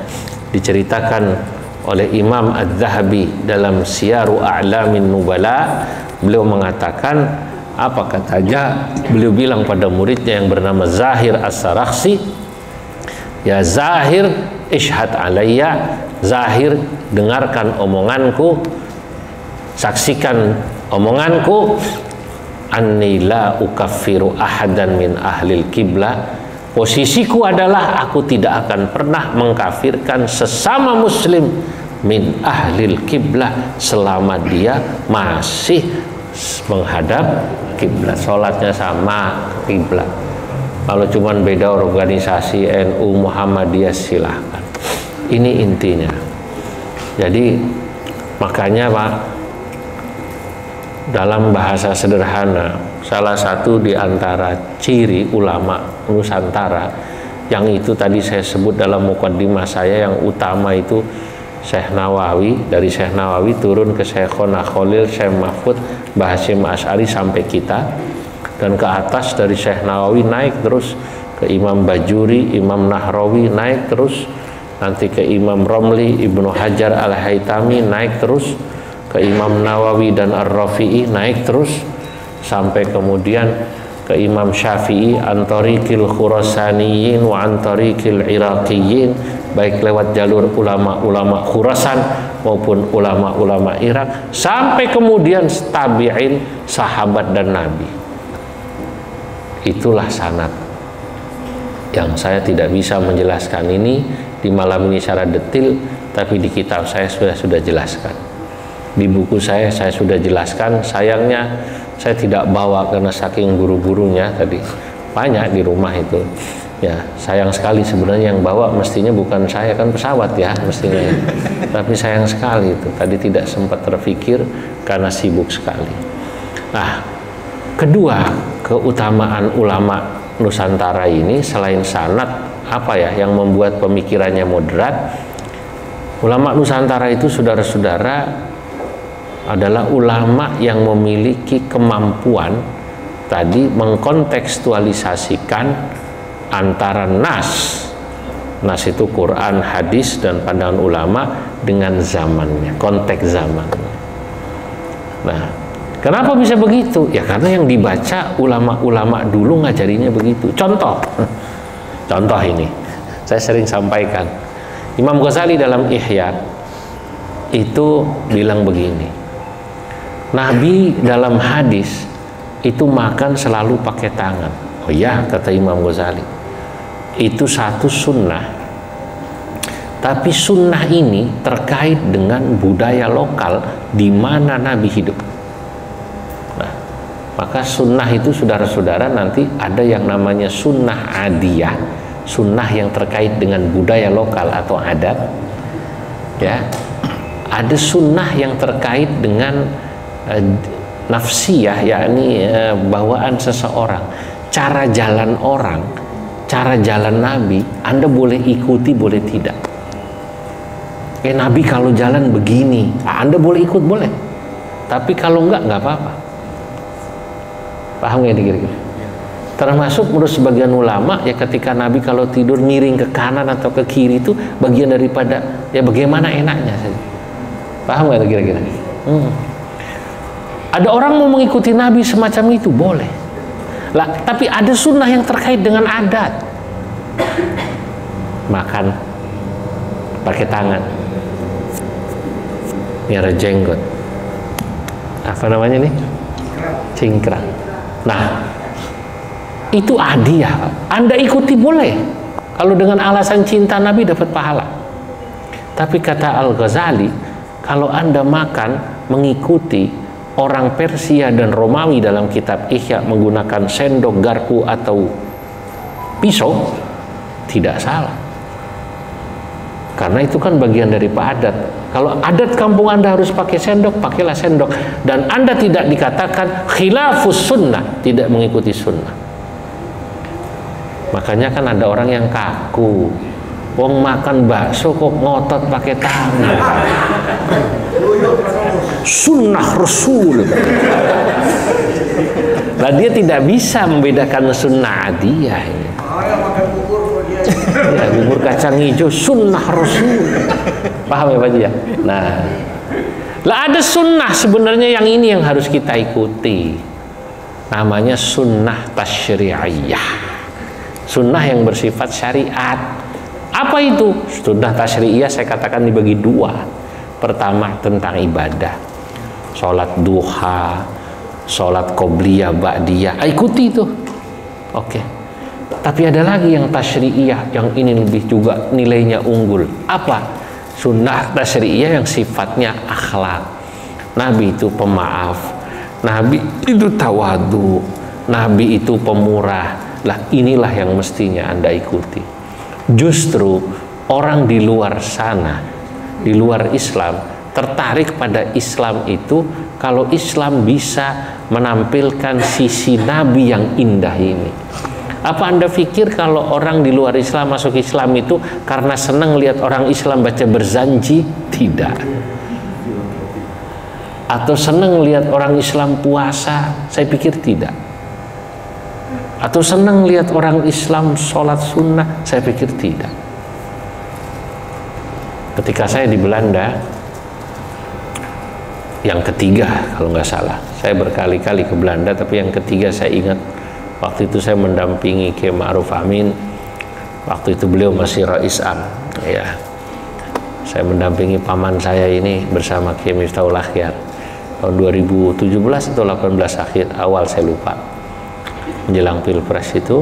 A: diceritakan oleh Imam Az-Zahabi dalam Siyaru A'lamin Nubala, beliau mengatakan, apa katanya, beliau bilang pada muridnya yang bernama Zahir As-Sarakhsi, ya Zahir ishhad alayya, Zahir dengarkan omonganku, saksikan omonganku, anni la ukaffiru ahadan min ahlil kiblah, posisiku adalah aku tidak akan pernah mengkafirkan sesama muslim min ahlil kiblah selama dia masih menghadap kiblat, sholatnya sama kiblat. Kalau cuman beda organisasi NU Muhammadiyah silahkan. Ini intinya. Jadi makanya Pak, dalam bahasa sederhana, salah satu di antara ciri ulama Nusantara yang itu tadi saya sebut dalam mukaddimah saya, yang utama itu Syekh Nawawi, dari Syekh Nawawi turun ke Syekhona Khalil, Syekh Mahfud, Mbah Hasyim Asy'ari sampai kita, dan ke atas dari Syekh Nawawi naik terus ke Imam Bajuri, Imam Nahrawi, naik terus nanti ke Imam Romli, Ibnu Hajar Al-Haytami, naik terus ke Imam Nawawi dan Ar-Rafi'i, naik terus sampai kemudian ke Imam Syafi'i, antariqil Khurasaniyin wa antariqil Iraqiyin, baik lewat jalur ulama-ulama Khurasan maupun ulama-ulama Irak, sampai kemudian tabi'in, sahabat dan nabi. Itulah sanad yang saya tidak bisa menjelaskan ini di malam ini secara detail, tapi di kitab saya sudah jelaskan, di buku saya sudah jelaskan. Sayangnya saya tidak bawa karena saking buru-burunya tadi, banyak di rumah itu ya. Sayang sekali sebenarnya, yang bawa mestinya bukan saya, kan pesawat ya mestinya ya. Tapi sayang sekali itu tadi tidak sempat terfikir karena sibuk sekali. Nah, kedua keutamaan ulama Nusantara ini selain sanad, apa ya yang membuat pemikirannya moderat? Ulama Nusantara itu, saudara-saudara, adalah ulama yang memiliki kemampuan tadi mengkontekstualisasikan antara nas itu Quran, hadis, dan pandangan ulama dengan zamannya, konteks zaman. Nah, kenapa bisa begitu? Ya karena yang dibaca ulama-ulama dulu ngajarinya begitu. Contoh ini, saya sering sampaikan. Imam Ghazali dalam Ihya itu bilang begini, Nabi dalam hadis itu makan selalu pakai tangan. Oh ya, kata Imam Ghazali, itu satu sunnah. Tapi sunnah ini terkait dengan budaya lokal di mana Nabi hidup. Nah, maka sunnah itu saudara-saudara nanti ada yang namanya sunnah adiyah, sunnah yang terkait dengan budaya lokal atau adat. Ya, ada sunnah yang terkait dengan nafsiyah, yakni bawaan seseorang, cara jalan orang, cara jalan Nabi. Anda boleh ikuti, boleh tidak. Nabi kalau jalan begini, Anda boleh ikut, boleh. Tapi kalau enggak apa-apa. Paham ya kira-kira? Termasuk menurut sebagian ulama, ya ketika Nabi kalau tidur miring ke kanan atau ke kiri itu bagian daripada ya bagaimana enaknya saja. Paham nggak kira-kira? Ada orang mau mengikuti Nabi semacam itu, boleh. Lah, tapi ada sunnah yang terkait dengan adat. Makan pakai tangan, miara jenggot, apa namanya nih, cingkrang. Nah, itu hadiah. Anda ikuti boleh, kalau dengan alasan cinta Nabi dapat pahala. Tapi kata Al-Ghazali, kalau Anda makan mengikuti orang Persia dan Romawi dalam kitab Ihya menggunakan sendok, garpu atau pisau, tidak salah. Karena itu kan bagian dari adat. Kalau adat kampung Anda harus pakai sendok, pakailah sendok. Dan Anda tidak dikatakan khilafus sunnah, tidak mengikuti sunnah. Makanya kan ada orang yang kaku. Wong makan bakso kok ngotot pakai tangan. Sunnah Rasul. Nah, dia tidak bisa membedakan sunnah adiyah ini. Ya, bubur kacang hijau sunnah Rasul. Paham ya Pak Ji ya? Nah, lah ada sunnah sebenarnya yang ini yang harus kita ikuti. Namanya sunnah tasyri'iyah. Sunnah yang bersifat syariat. Apa itu? Sunnah tasyri'iyah saya katakan dibagi dua. Pertama tentang ibadah. Sholat duha, sholat qobliyah, ba'diyah. Ikuti itu. Oke. Tapi ada lagi yang tasyri'iyah, yang ini lebih juga nilainya unggul. Apa? Sunnah tasyri'iyah yang sifatnya akhlak. Nabi itu pemaaf, Nabi itu tawadu, Nabi itu pemurah. Lah inilah yang mestinya Anda ikuti. Justru orang di luar sana, di luar Islam, tertarik pada Islam itu kalau Islam bisa menampilkan sisi Nabi yang indah ini. Apa Anda pikir kalau orang di luar Islam masuk Islam itu karena senang lihat orang Islam baca berzanji? Tidak. Atau senang lihat orang Islam puasa? Saya pikir tidak. Atau senang lihat orang Islam sholat sunnah? Saya pikir tidak. Ketika saya di Belanda, yang ketiga kalau nggak salah, saya berkali-kali ke Belanda, tapi yang ketiga saya ingat. Waktu itu saya mendampingi Kiai Ma'ruf Amin. Waktu itu beliau masih Rais Am. Ya. Saya mendampingi paman saya ini bersama Kiai Miftahul Akhyar. Tahun 2017 atau 18 akhir awal saya lupa. Menjelang Pilpres itu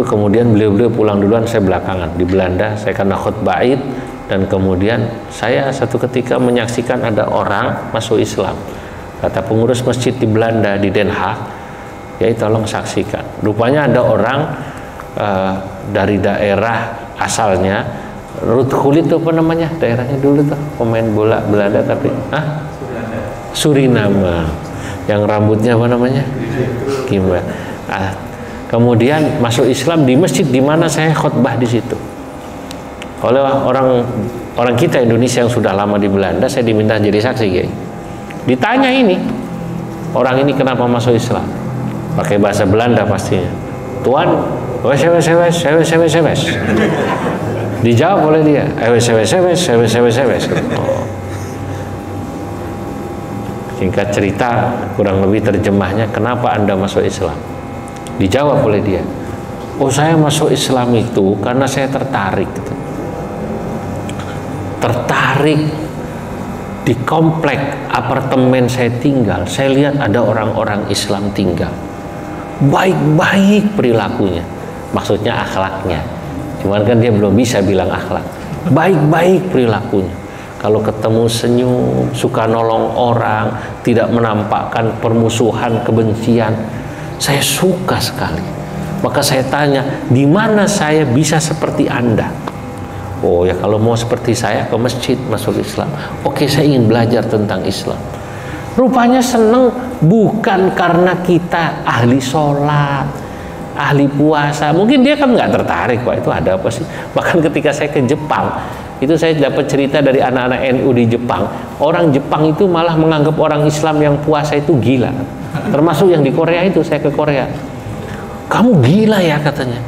A: kemudian beliau pulang duluan, saya belakangan di Belanda. Saya karena khutbah Id dan kemudian saya satu ketika menyaksikan ada orang masuk Islam. Kata pengurus masjid di Belanda di Den Haag, ya tolong saksikan. Rupanya ada orang dari daerah asalnya, Ruth Gullit itu apa namanya daerahnya dulu tuh, pemain bola Belanda tapi Suriname, yang rambutnya apa namanya gimana. Kemudian masuk Islam di masjid di mana saya khutbah di situ. Oleh orang kita Indonesia yang sudah lama di Belanda, saya diminta jadi saksi, Kiai. Ditanya ini orang ini kenapa masuk Islam? Pakai bahasa Belanda pastinya. Tuan, wes. Dijawab oleh dia, wes. Oh. Singkat cerita, kurang lebih terjemahnya, kenapa Anda masuk Islam? Dijawab oleh dia, oh saya masuk Islam itu karena saya tertarik gitu. Tertarik di komplek apartemen saya tinggal, saya lihat ada orang-orang Islam tinggal, baik-baik perilakunya, maksudnya akhlaknya, cuman kan dia belum bisa bilang akhlak. Baik-baik perilakunya, kalau ketemu senyum, suka nolong orang, tidak menampakkan permusuhan, kebencian. Saya suka sekali. Maka saya tanya, di mana saya bisa seperti Anda? Oh ya, kalau mau seperti saya ke masjid masuk Islam. Oke, saya ingin belajar tentang Islam. Rupanya seneng bukan karena kita ahli sholat, ahli puasa. Mungkin dia kan nggak tertarik, Pak, itu ada apa sih? Bahkan ketika saya ke Jepang, itu saya dapat cerita dari anak-anak NU di Jepang. Orang Jepang itu malah menganggap orang Islam yang puasa itu gila. Termasuk yang di Korea itu, saya ke Korea. Kamu gila ya katanya.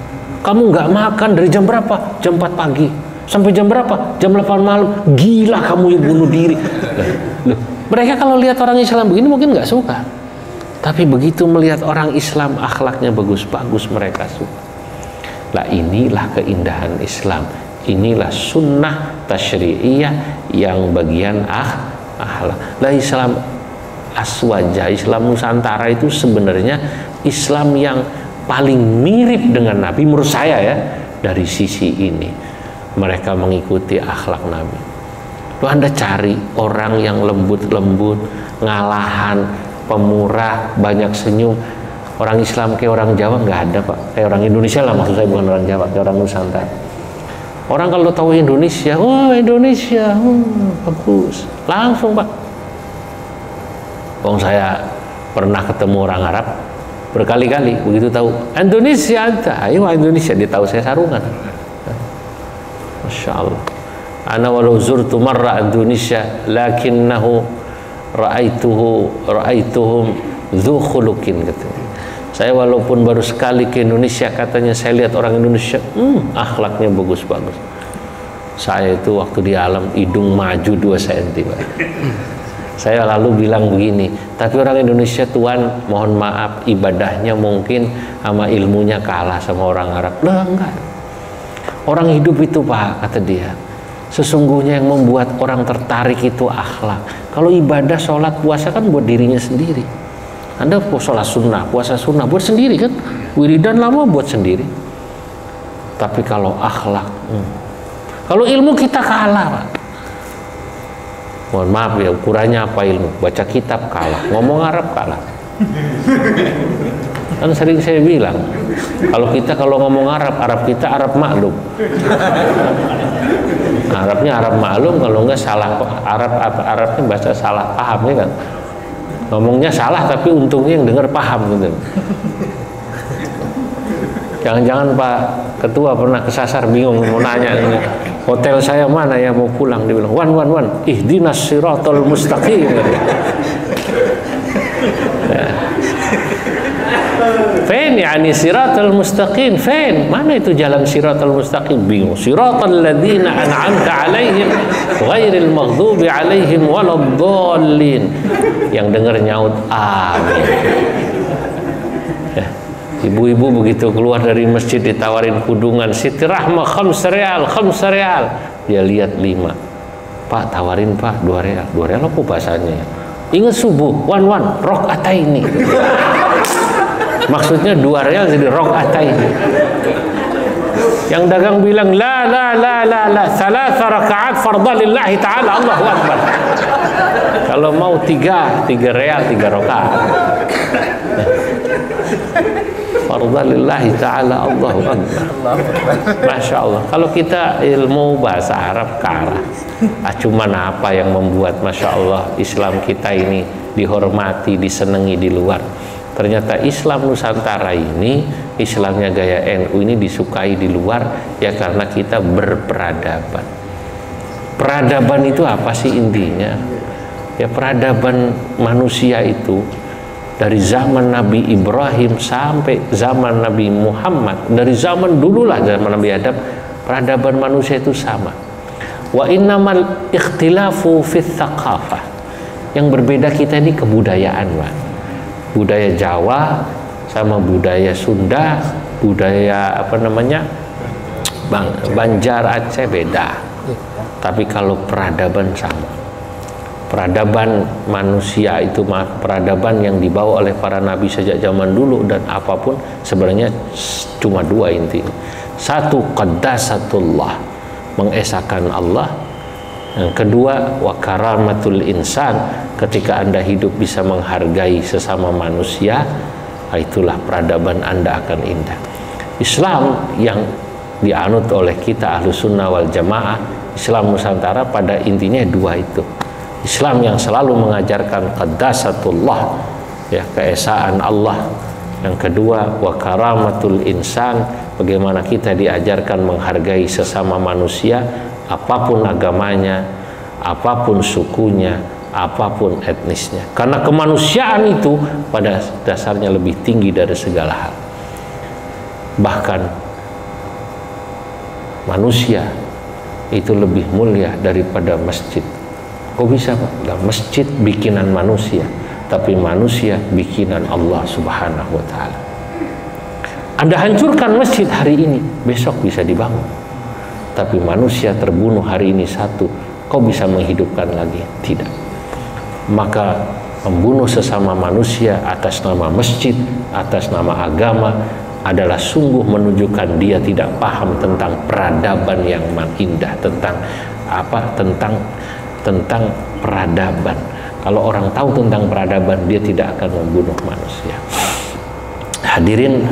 A: Kamu nggak makan dari jam berapa? Jam 4 pagi. Sampai jam berapa? Jam 8 malam. Gila kamu yang bunuh diri. Loh, mereka kalau lihat orang Islam begini mungkin nggak suka. Tapi begitu melihat orang Islam akhlaknya bagus-bagus, mereka suka. Lah inilah keindahan Islam. Inilah sunnah tasyri'iyah yang bagian akhlak. Lah Islam aswaja, Islam Nusantara itu sebenarnya Islam yang paling mirip dengan Nabi menurut saya ya, dari sisi ini. Mereka mengikuti akhlak Nabi. Lu Anda cari orang yang lembut-lembut, ngalahan, pemurah, banyak senyum. Orang Islam kayak orang Jawa nggak ada, Pak. Kayak orang Indonesia lah, maksud saya, bukan orang Jawa, kayak orang Nusantara. Orang kalau tahu Indonesia, oh Indonesia, bagus, langsung Pak. Wong saya pernah ketemu orang Arab berkali-kali, begitu tahu Indonesia, ayo Indonesia, dia tahu saya sarungan. Masya Allah. Ana walau zurtu marra Indonesia, lakinnahu ra'aituhum dzu khuluqin gitu. Saya walaupun baru sekali ke Indonesia, katanya saya lihat orang Indonesia, akhlaknya bagus-bagus. Saya itu waktu di alam hidung maju 2 cm. Saya lalu bilang begini, tapi orang Indonesia Tuan, mohon maaf, ibadahnya mungkin sama ilmunya kalah sama orang Arab. Lah enggak. Orang hidup itu Pak, kata dia, sesungguhnya yang membuat orang tertarik itu akhlak. Kalau ibadah, sholat, puasa kan buat dirinya sendiri. Anda sholat sunnah, puasa sunnah buat sendiri kan, wiridan lama buat sendiri. Tapi kalau akhlak, kalau ilmu kita kalah Pak. Mohon maaf ya, ukurannya apa ilmu? Baca kitab kalah, ngomong Arab kalah. Kan sering saya bilang, kalau ngomong Arab, Arab kita Arab maklum. Arabnya Arab maklum, kalau enggak salah Arabnya bahasa salah paham ya kan. Ngomongnya salah tapi untungnya yang dengar paham gitu. Jangan-jangan Pak Ketua pernah kesasar, bingung mau nanya ini, hotel saya mana ya, mau pulang, dia bilang wan ihdinas siratal mustaqim. Fen yani siratal mustaqim, fen mana itu jalan siratal mustaqim, bingung. Siratal ladzina an'amta alaihim ghairil maghdubi alaihim waladdallin. Yang dengar nyaut amin. Ibu-ibu begitu keluar dari masjid ditawarin kudungan, Siti Rahma 5 real. Dia lihat 5. Pak tawarin Pak 2 real. 2 real apa bahasanya? Ingat subuh, wan rakaataini. Maksudnya 2 real jadi rakaataini. Yang dagang bilang la 3 rakaat fardhu lillahi ta'ala, Allahu akbar. Kalau mau 3 real 3 rakaat. Fardhu lillahi ta'ala, Allahu akbar. Masya Allah. Kalau kita ilmu bahasa Arab kalah. Cuman apa yang membuat Masya Allah Islam kita ini dihormati, disenangi di luar? Ternyata Islam Nusantara ini, Islamnya gaya NU ini disukai di luar ya karena kita berperadaban. Peradaban itu apa sih intinya? Ya peradaban manusia itu dari zaman Nabi Ibrahim sampai zaman Nabi Muhammad, dari zaman dululah zaman Nabi Adam, peradaban manusia itu sama. Wa innamal ikhtilafu fit thaqafah. Yang berbeda kita ini kebudayaan, Pak. Budaya Jawa sama budaya Sunda, budaya Banjar, Aceh beda. Tapi kalau peradaban sama. Peradaban manusia itu, peradaban yang dibawa oleh para nabi sejak zaman dulu dan apapun sebenarnya cuma dua intinya. Satu, qaddasatullah, mengesahkan Allah. Yang kedua, wa karamatul insan, ketika Anda hidup bisa menghargai sesama manusia, itulah peradaban Anda akan indah. Islam yang dianut oleh kita Ahlus Sunnah wal Jamaah, Islam Nusantara pada intinya dua itu. Islam yang selalu mengajarkan qaddasatullah, ya, keesaan Allah. Yang kedua, wa karamatul insan, bagaimana kita diajarkan menghargai sesama manusia, apapun agamanya, apapun sukunya, apapun etnisnya. Karena kemanusiaan itu pada dasarnya lebih tinggi dari segala hal. Bahkan manusia itu lebih mulia daripada masjid. Kok bisa, Pak? Nah, masjid bikinan manusia, tapi manusia bikinan Allah Subhanahu wa Ta'ala. Anda hancurkan masjid hari ini, besok bisa dibangun. Tapi manusia terbunuh hari ini satu, kau bisa menghidupkan lagi? Tidak. Maka membunuh sesama manusia atas nama masjid, atas nama agama, adalah sungguh menunjukkan dia tidak paham tentang peradaban yang indah, tentang peradaban. Kalau orang tahu tentang peradaban, dia tidak akan membunuh manusia. Hadirin,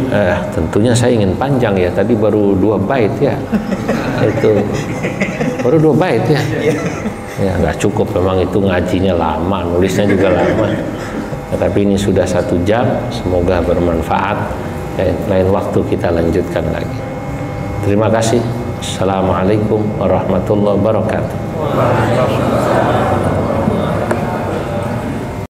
A: tentunya saya ingin panjang ya. Tadi baru 2 bait ya. Itu baru 2 bait ya. Ya nggak cukup, memang itu ngajinya lama, nulisnya juga lama. Tapi ini sudah 1 jam. Semoga bermanfaat. Lain waktu kita lanjutkan lagi. Terima kasih. Assalamualaikum warahmatullahi wabarakatuh.